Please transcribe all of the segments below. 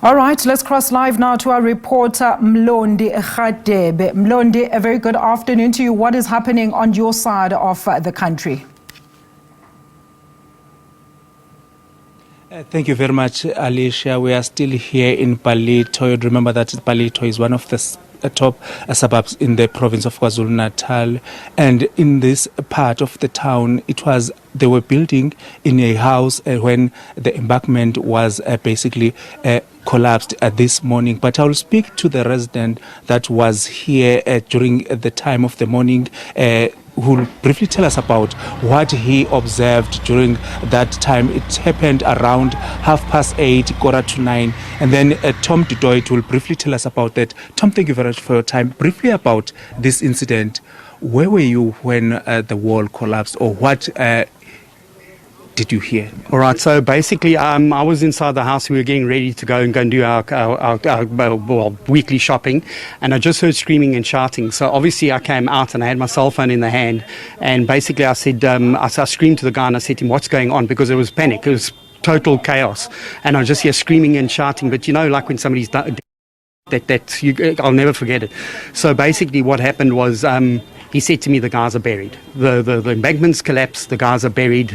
All right, let's cross live now to our reporter, Mlondi Radebe. Mlondi, a very good afternoon to you. What is happening on your side of the country? Thank you very much, Alicia. We are still here in Ballito. Remember that Ballito is one of the top suburbs in the province of KwaZulu-Natal, and in this part of the town they were building in a house when the embankment was basically collapsed this morning. But I will speak to the resident that was here during the time of the morning, who will briefly tell us about what he observed during that time. It happened around 8:30, 8:45, and then Tom Dudoit will briefly tell us about that. Tom, thank you very much for your time. Briefly about this incident, where were you when the wall collapsed, or what did you hear? All right, so basically I was inside the house. We were getting ready to go and do our weekly shopping, and I just heard screaming and shouting. So obviously I came out and I had my cell phone in the hand, and basically I said, I screamed to the guy and I said to him, what's going on? Because there was panic, it was total chaos, and I just hear screaming and shouting. But you know, like when somebody's done I'll never forget it. So basically what happened was he said to me, the guys are buried. The embankment's collapsed, the guys are buried.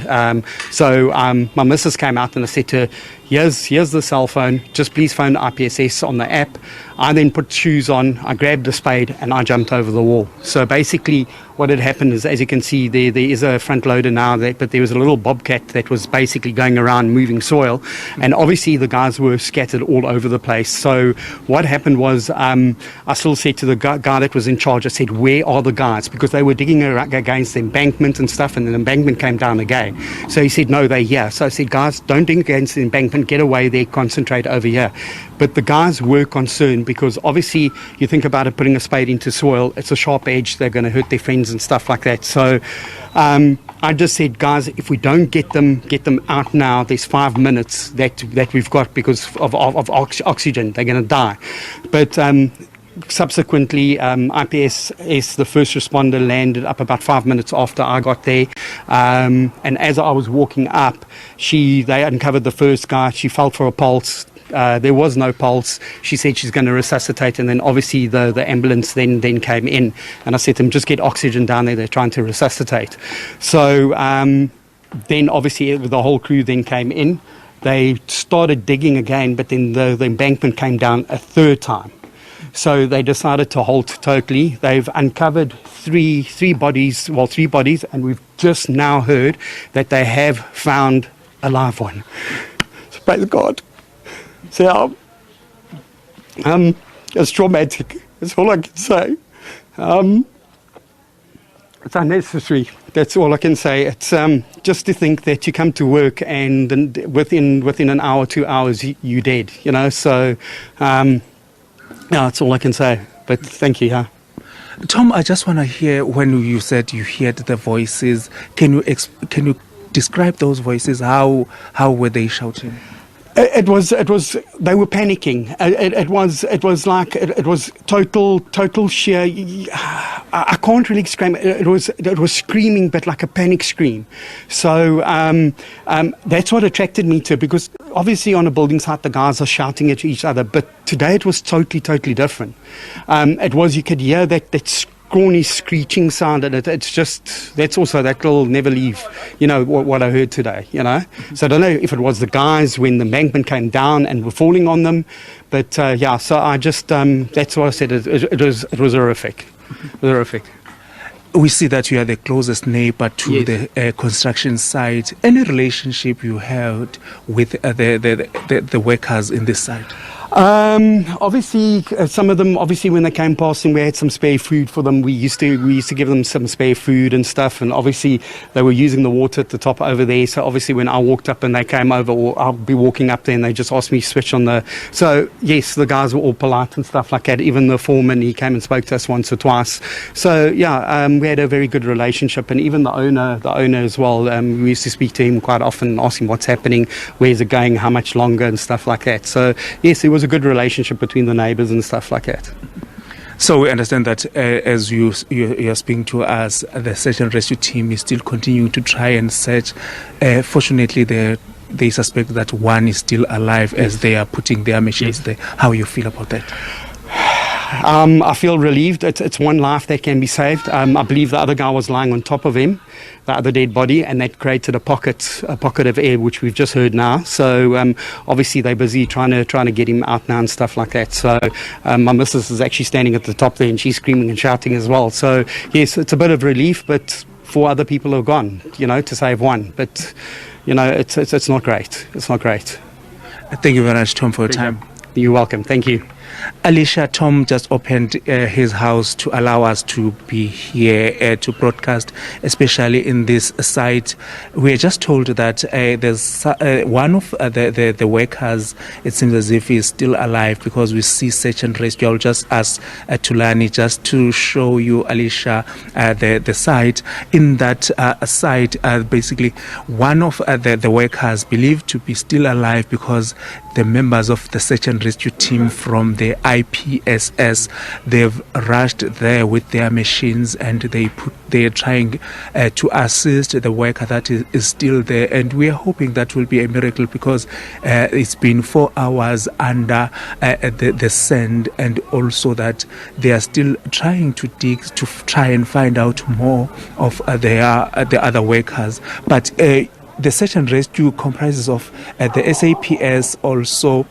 So my missus came out and I said to her, here's the cell phone, just please phone the IPSS on the app. I then put shoes on, I grabbed the spade and I jumped over the wall. So basically what had happened is, as you can see, there is a front loader now, but there was a little bobcat that was basically going around moving soil, and obviously the guys were scattered all over the place. So what happened was, I still said to the guy that was in charge, I said, where are the guys? Because they were digging against the embankment and stuff, and the embankment came down again. So he said, no, they're here. So I said, guys, don't dig against the embankment, get away there, concentrate over here. But the guys were concerned because obviously you think about it, putting a spade into soil, it's a sharp edge, they're going to hurt their friends and stuff like that. So I just said, guys, if we don't get them out now, there's 5 minutes that we've got because of oxygen, they're going to die. But subsequently, IPSS, the first responder, landed up about 5 minutes after I got there. And as I was walking up, they uncovered the first guy. She felt for a pulse. There was no pulse. She said she's going to resuscitate, and then obviously the ambulance then came in, and I said to them, just get oxygen down there, they're trying to resuscitate. So then obviously the whole crew then came in. They started digging again, but then the embankment came down a third time. So they decided to halt totally. They've uncovered three bodies, and we've just now heard that they have found a live one. So praise God. So it's traumatic. That's all I can say. It's unnecessary. That's all I can say. It's just to think that you come to work and then within an hour, 2 hours, you're dead. You know. So yeah, that's all I can say. But thank you. Yeah. Tom, I just want to hear, when you said you heard the voices, can you describe those voices? How were they shouting? It was they were panicking. It was total sheer. I can't really scream. It was screaming, but like a panic scream. So that's what attracted me to it, because obviously on a building site the guys are shouting at each other, but today it was totally different. You could hear that scrawny screeching sound, and it's just, that's also, that will never leave, you know, what I heard today, you know. So I don't know if it was the guys when the embankment came down and were falling on them, but yeah, so I just, that's what I said, it was horrific. We see that you are the closest neighbor to Yes. the construction site. Any relationship you had with the workers in this site? Obviously, some of them, obviously, when they came past and we had some spare food for them, we used to give them some spare food and stuff, and obviously they were using the water at the top over there. So obviously when I walked up and they came over, or I'll be walking up there and they just asked me to switch on the. So yes, the guys were all polite and stuff like that. Even the foreman, he came and spoke to us once or twice. So yeah, we had a very good relationship, and even the owner as well. We used to speak to him quite often, ask him what's happening, where's it going, how much longer, and stuff like that. So yes, it was a good relationship between the neighbors and stuff like that. So we understand that as you're speaking to us, the search and rescue team is still continuing to try and search. Fortunately, the they suspect that one is still alive as they are putting their machines there. How you feel about that? I feel relieved. It's one life that can be saved. I believe the other guy was lying on top of him, the other dead body, and that created a pocket of air, which we've just heard now. So obviously they're busy trying to get him out now and stuff like that. So my missus is actually standing at the top there, and she's screaming and shouting as well. So yes, it's a bit of relief, but 4 other people have gone, to save one. But it's not great. It's not great. Thank you very much, Tom, for your time. You're welcome. Thank you. Alicia, Tom just opened his house to allow us to be here to broadcast, especially in this site. We are just told that there's one of the workers, it seems as if he's still alive, because we see search and rescue. I'll just ask Tulani just to show you, Alicia, the site. In that site, basically, one of the workers believed to be still alive, because the members of the search and rescue team from the IPSS, they've rushed there with their machines, and they're trying to assist the worker that is still there. And we are hoping that will be a miracle, because it's been 4 hours under the sand, and also that they are still trying to dig to try and find out more of the other workers. But the search and rescue comprises of the SAPS, also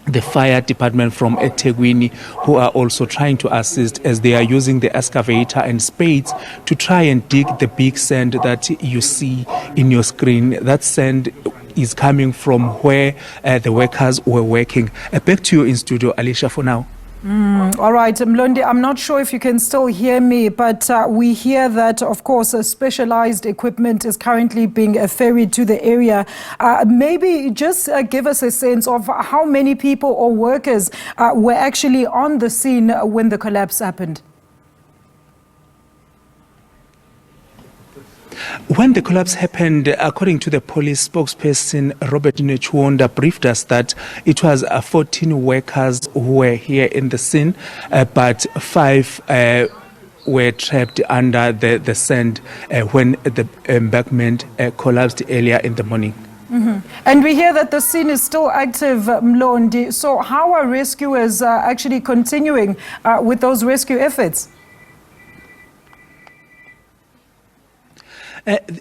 the fire department from eThekwini, who are also trying to assist, as they are using the excavator and spades to try and dig the big sand that you see in your screen. That sand is coming from where the workers were working. Back to you in studio, Alicia, for now. All right, Mlondi, I'm not sure if you can still hear me, but we hear that, of course, specialized equipment is currently being ferried to the area. Maybe just give us a sense of how many people or workers were actually on the scene when the collapse happened. When the collapse happened, according to the police spokesperson, Robert Nechwonda briefed us that it was 14 workers who were here in the scene, but 5 were trapped under the sand when the embankment collapsed earlier in the morning. And we hear that the scene is still active, Mlondi. So how are rescuers actually continuing with those rescue efforts?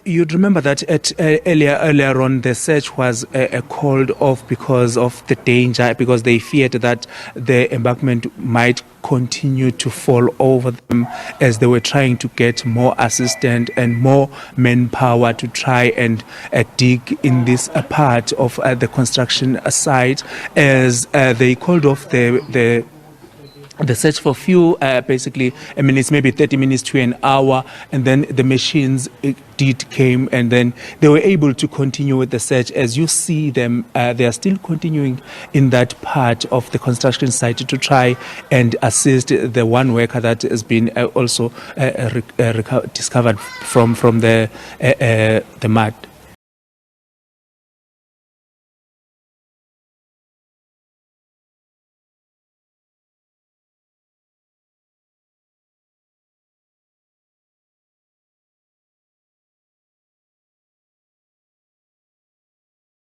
You'd remember that earlier on the search was called off because of the danger, because they feared that the embankment might continue to fall over them, as they were trying to get more assistance and more manpower to try and dig in this part of the construction site, as they called off the search for few, basically, minutes, maybe 30 minutes to an hour, and then the machines came, and then they were able to continue with the search. As you see them, they are still continuing in that part of the construction site to try and assist the one worker that has been also discovered from the mud.